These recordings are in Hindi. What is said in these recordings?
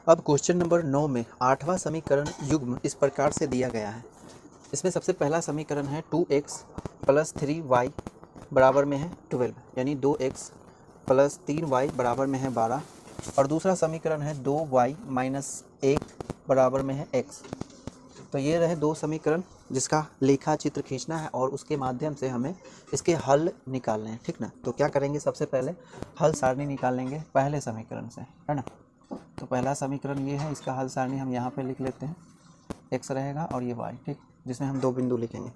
अब क्वेश्चन नंबर 9 में 8वां समीकरण युग्म इस प्रकार से दिया गया है। इसमें सबसे पहला समीकरण है 2x प्लस 3y बराबर में है 12, यानी 2x प्लस 3y बराबर में है 12। और दूसरा समीकरण है 2y माइनस 1 बराबर में है x। तो ये रहे दो समीकरण जिसका लेखा चित्र खींचना है और उसके माध्यम से हमें इसके हल निकालने हैं, ठीक ना। तो क्या करेंगे, सबसे पहले हल सारणी निकाल लेंगे पहले समीकरण से, है ना। तो पहला समीकरण ये है, इसका हल सारणी हम यहाँ पे लिख लेते हैं, x रहेगा और ये y, ठीक, जिसमें हम दो बिंदु लिखेंगे।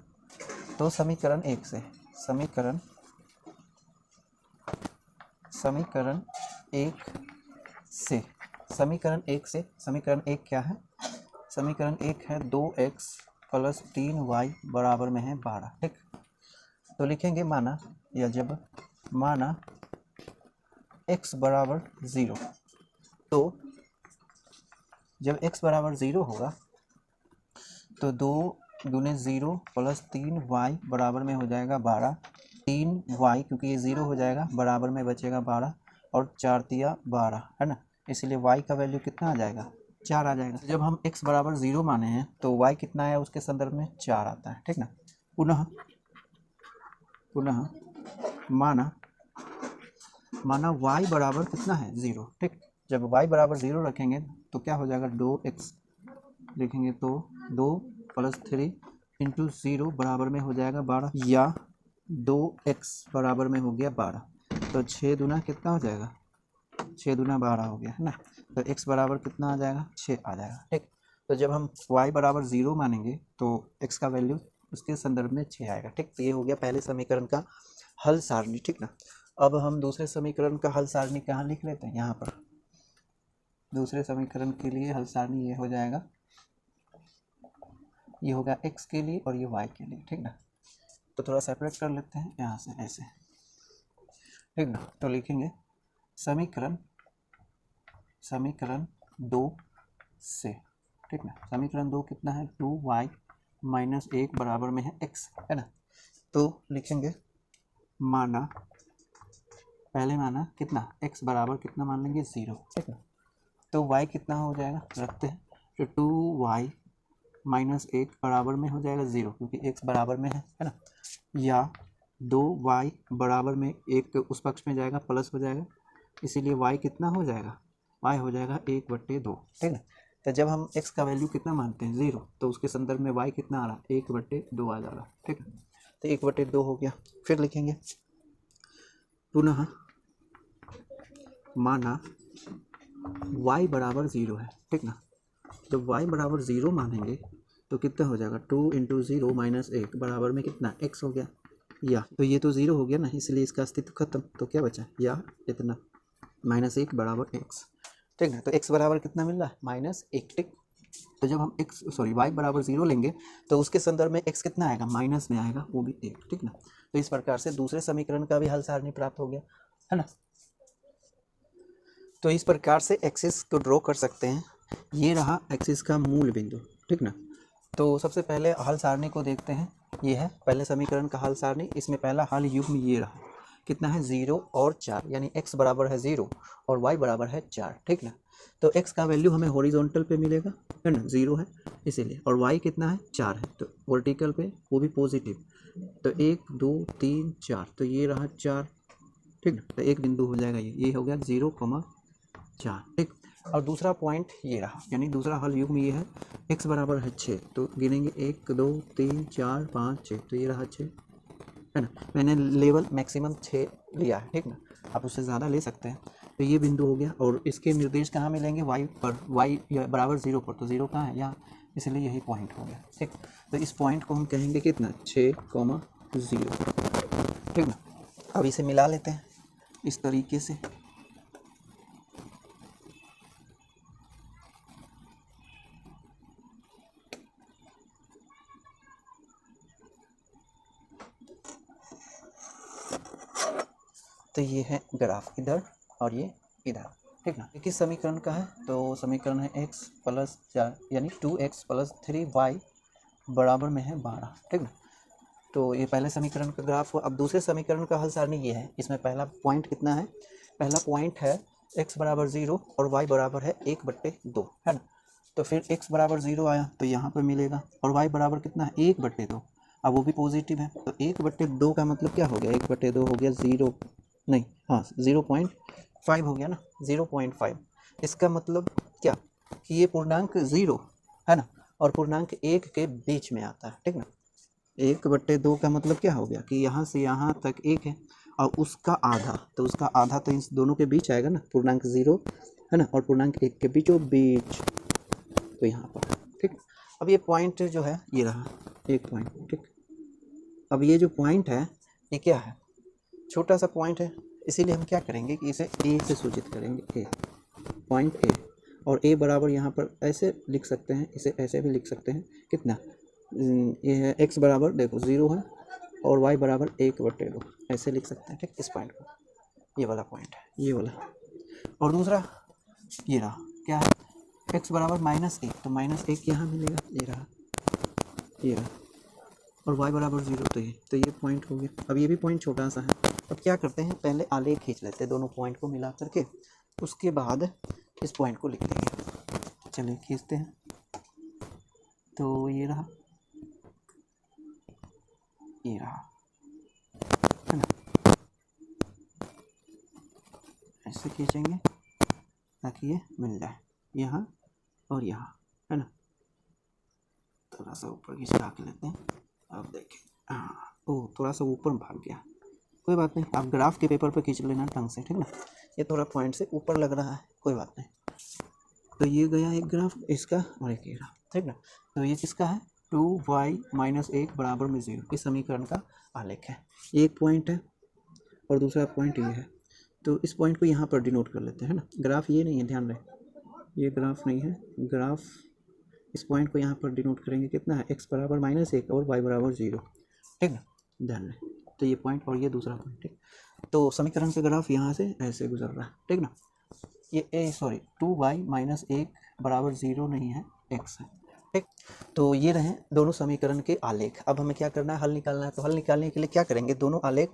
तो समीकरण 1 से समीकरण 1 से समीकरण 1 क्या है, समीकरण 1 है 2x प्लस 3y बराबर में है 12, ठीक। तो लिखेंगे माना, या जब माना x बराबर 0, तो जब x बराबर 0 होगा तो 2 दूने 0 प्लस 3y बराबर में हो जाएगा 12। 3y क्योंकि ये 0 हो जाएगा, बराबर में बचेगा 12 और 4 तिया 12, है ना। इसलिए y का वैल्यू कितना आ जाएगा, 4 आ जाएगा। जब हम x बराबर 0 माने हैं तो y कितना है, उसके संदर्भ में 4 आता है, ठीक ना। पुनः माना y बराबर कितना है 0, ठीक। जब y बराबर 0 रखेंगे तो क्या हो जाएगा, 2x लिखेंगे तो 2 प्लस 3 इंटू 0 बराबर में हो जाएगा 12, या 2x बराबर में हो गया 12। तो 6 दूना कितना हो जाएगा, 6 दूना 12 हो गया, है ना। तो x बराबर कितना आ जाएगा, 6 आ जाएगा, ठीक। तो जब हम y बराबर 0 मानेंगे तो x का वैल्यू उसके संदर्भ में 6 आएगा, ठीक। तो ये हो गया पहले समीकरण का हल सारणी, ठीक ना। अब हम दूसरे समीकरण का हल सारणी कहाँ लिख लेते हैं, यहाँ पर। दूसरे समीकरण के लिए हल सारणी ये हो जाएगा, ये होगा x के लिए और ये y के लिए, ठीक ना। तो थोड़ा सेपरेट कर लेते हैं यहाँ से ऐसे, ठीक ना। तो लिखेंगे समीकरण 2 से, ठीक ना। समीकरण 2 कितना है, 2y माइनस 1 बराबर में है x, है ना। तो लिखेंगे माना, पहले माना कितना, x बराबर कितना मान लेंगे 0, ठीक ना। तो y कितना हो जाएगा, रखते हैं, तो 2y माइनस 1 बराबर में हो जाएगा 0, क्योंकि x बराबर में है ना। या 2y बराबर में 1 उस पक्ष में जाएगा, प्लस हो जाएगा, इसीलिए y कितना हो जाएगा, y हो जाएगा 1/2, ठीक है। तो जब हम x का वैल्यू कितना मानते हैं 0, तो उसके संदर्भ में y कितना आ रहा है, 1/2 आ जा रहा, ठीक है। तो 1/2 हो गया। फिर लिखेंगे पुनः माना y बराबर 0 है, ठीक ना। जब y बराबर 0 मानेंगे तो कितना हो जाएगा, 2 इंटू 0 माइनस 1 बराबर में कितना, x हो गया। या तो ये तो 0 हो गया ना, इसलिए इसका अस्तित्व खत्म। तो क्या बचा, या इतना -1 बराबर x, ठीक ना। तो x बराबर कितना मिल रहा है, -1, ठीक। तो जब हम y बराबर 0 लेंगे तो उसके संदर्भ में x कितना आएगा, माइनस में आएगा, वो भी 1, ठीक ना। तो इस प्रकार से दूसरे समीकरण का भी हल सारणी प्राप्त हो गया, है ना। तो इस प्रकार से एक्सिस को ड्रॉ कर सकते हैं। ये रहा एक्सिस का मूल बिंदु, ठीक ना। तो सबसे पहले हल सारणी को देखते हैं। ये है पहले समीकरण का हल सारणी। इसमें पहला हल युग्म ये रहा, कितना है 0 और 4, यानी x बराबर है 0 और y बराबर है 4, ठीक ना। तो x का वैल्यू हमें हॉरिजॉन्टल पे मिलेगा, है ना, 0 है इसीलिए, और y कितना है 4 है, तो वर्टिकल पे वो भी पॉजिटिव। तो 1 2 3 4, तो ये रहा 4, ठीक ना। तो एक बिंदु हो जाएगा, ये हो गया 0,4, ठीक। और दूसरा पॉइंट ये रहा, यानी दूसरा हल युग्म ये है, x बराबर है 6, तो गिनेंगे 1 2 3 4 5 6, तो ये रहा 6, है ना। मैंने लेवल मैक्सिमम 6 लिया है, ठीक ना, आप उससे ज़्यादा ले सकते हैं। तो ये बिंदु हो गया, और इसके निर्देश कहाँ मिलेंगे, y पर, y बराबर 0 पर, तो 0 कहाँ है, यहाँ, इसलिए यही पॉइंट हो गया, ठीक। तो इस पॉइंट को हम कहेंगे कितना, 6,0, ठीक ना। अब इसे मिला लेते हैं इस तरीके से। तो ये है ग्राफ इधर और ये इधर, ठीक ना। किस समीकरण का है, तो समीकरण है x प्लस 4, यानी 2x प्लस 3y बराबर में है 12, ठीक ना। तो ये पहले समीकरण का ग्राफ हुआ। अब दूसरे समीकरण का हल सारणी ये है। इसमें पहला पॉइंट कितना है, पहला पॉइंट है x बराबर 0 और y बराबर है 1/2, है ना। तो फिर x बराबर 0 आया तो यहाँ पर मिलेगा, और y बराबर कितना है 1/2, अब वो भी पॉजिटिव है, तो 1/2 का मतलब क्या हो गया, 1/2 हो गया 0, नहीं हाँ 0.5 हो गया ना, 0.5। इसका मतलब क्या कि ये पूर्णांक 0 है ना, और पूर्णांक 1 के बीच में आता है, ठीक ना। 1/2 का मतलब क्या हो गया कि यहाँ से यहाँ तक 1 है, और उसका आधा, तो उसका आधा तो इन दोनों के बीच आएगा ना, पूर्णांक 0 है ना और पूर्णांक 1 के बीचों बीच, तो यहाँ पर, ठीक। अब ये पॉइंट जो है ये रहा एक पॉइंट, ठीक। अब ये जो पॉइंट है ये क्या है, छोटा सा पॉइंट है, इसीलिए हम क्या करेंगे कि इसे ए से सूचित करेंगे, ए पॉइंट ए, और ए बराबर यहाँ पर ऐसे लिख सकते हैं, इसे ऐसे भी लिख सकते हैं, कितना ये है x बराबर देखो 0 है और y बराबर 1/2, ऐसे लिख सकते हैं, ठीक। इस पॉइंट को, ये वाला पॉइंट है, ये वाला। और दूसरा ये रहा, क्या है x बराबर -1, तो -1 यहाँ मिलेगा, ये रहा, ये रहा, और y बराबर 0, तो ये पॉइंट हो गया। अब ये भी पॉइंट छोटा सा है, अब क्या करते हैं पहले आलेख खींच लेते हैं दोनों पॉइंट को मिला करके, उसके बाद इस पॉइंट को लिख देंगे। चलिए खींचते हैं, तो ये रहा, ये रहा, है ना, ऐसे खींचेंगे ताकि ये मिल जाए यहाँ और यहाँ, है ना। थोड़ा सा ऊपर खींचा के लेते हैं, अब देखें, हाँ ओह थोड़ा सा ऊपर भाग गया, कोई बात नहीं, आप ग्राफ के पेपर पे खींच लेना ढंग से, ठीक ना। ये थोड़ा पॉइंट से ऊपर लग रहा है, कोई बात नहीं। तो ये गया एक ग्राफ इसका और एक ये ग्राफ, ठीक ना। तो ये किसका है 2y - 1 बराबर में 0, इस समीकरण का आलेख है। एक पॉइंट है और दूसरा पॉइंट ये है, तो इस पॉइंट को यहाँ पर डिनोट कर लेते हैं ना। ग्राफ ये नहीं है, ध्यान रहे, ये ग्राफ नहीं है, ग्राफ इस पॉइंट को यहाँ पर डिनोट करेंगे, कितना है x बराबर -1 और y बराबर 0, ठीक ना, ध्यान रहे। तो ये पॉइंट और ये दूसरा पॉइंट, ठीक। तो समीकरण का ग्राफ यहाँ से ऐसे गुजर रहा है, ठीक ना। ये 2y - 1 बराबर 0 नहीं है, x है, ठीक। तो ये रहे दोनों समीकरण के आलेख। अब हमें क्या करना है, हल निकालना है। तो हल निकालने के लिए क्या करेंगे, दोनों आलेख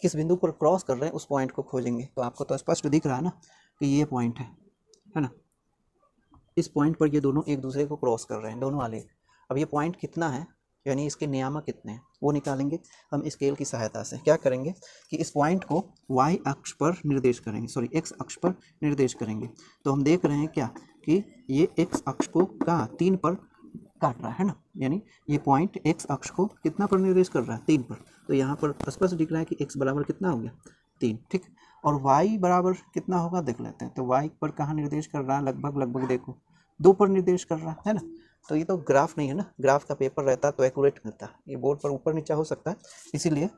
किस बिंदु पर क्रॉस कर रहे हैं उस पॉइंट को खोजेंगे। तो आपको तो स्पष्ट दिख रहा है ना कि ये पॉइंट है ना, इस पॉइंट पर ये दोनों एक दूसरे को क्रॉस कर रहे हैं, दोनों आलेख। अब ये पॉइंट कितना है, यानी इसके नियामक कितने हैं, वो निकालेंगे हम स्केल की सहायता से। क्या करेंगे कि इस पॉइंट को y अक्ष पर निर्देश करेंगे, सॉरी x अक्ष पर निर्देश करेंगे। तो हम देख रहे हैं क्या कि ये x अक्ष को कहाँ 3 पर काट रहा है ना, यानी ये पॉइंट x अक्ष को कितना पर निर्देश कर रहा है, 3 पर। तो यहाँ पर स्पष्ट दिख रहा है कि x बराबर कितना हो गया 3, ठीक। और y बराबर कितना होगा देख लेते हैं। तो y पर कहाँ निर्देश कर रहा है, लगभग देखो 2 पर निर्देश कर रहा है ना। तो ये तो ग्राफ नहीं है ना, ग्राफ का पेपर रहता तो एक्यूरेट मिलता, ये बोर्ड पर ऊपर नीचा हो सकता है, इसीलिए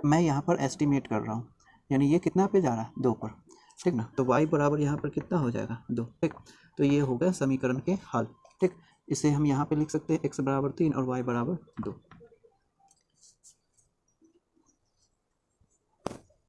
मैं यहाँ पर एस्टिमेट कर रहा हूँ, यानी ये कितना पे जा रहा है 2 पर, ठीक ना। तो y बराबर यहाँ पर कितना हो जाएगा 2, ठीक। तो ये हो गया समीकरण के हल, ठीक। इसे हम यहाँ पे लिख सकते हैं x बराबर 3 और y बराबर 2।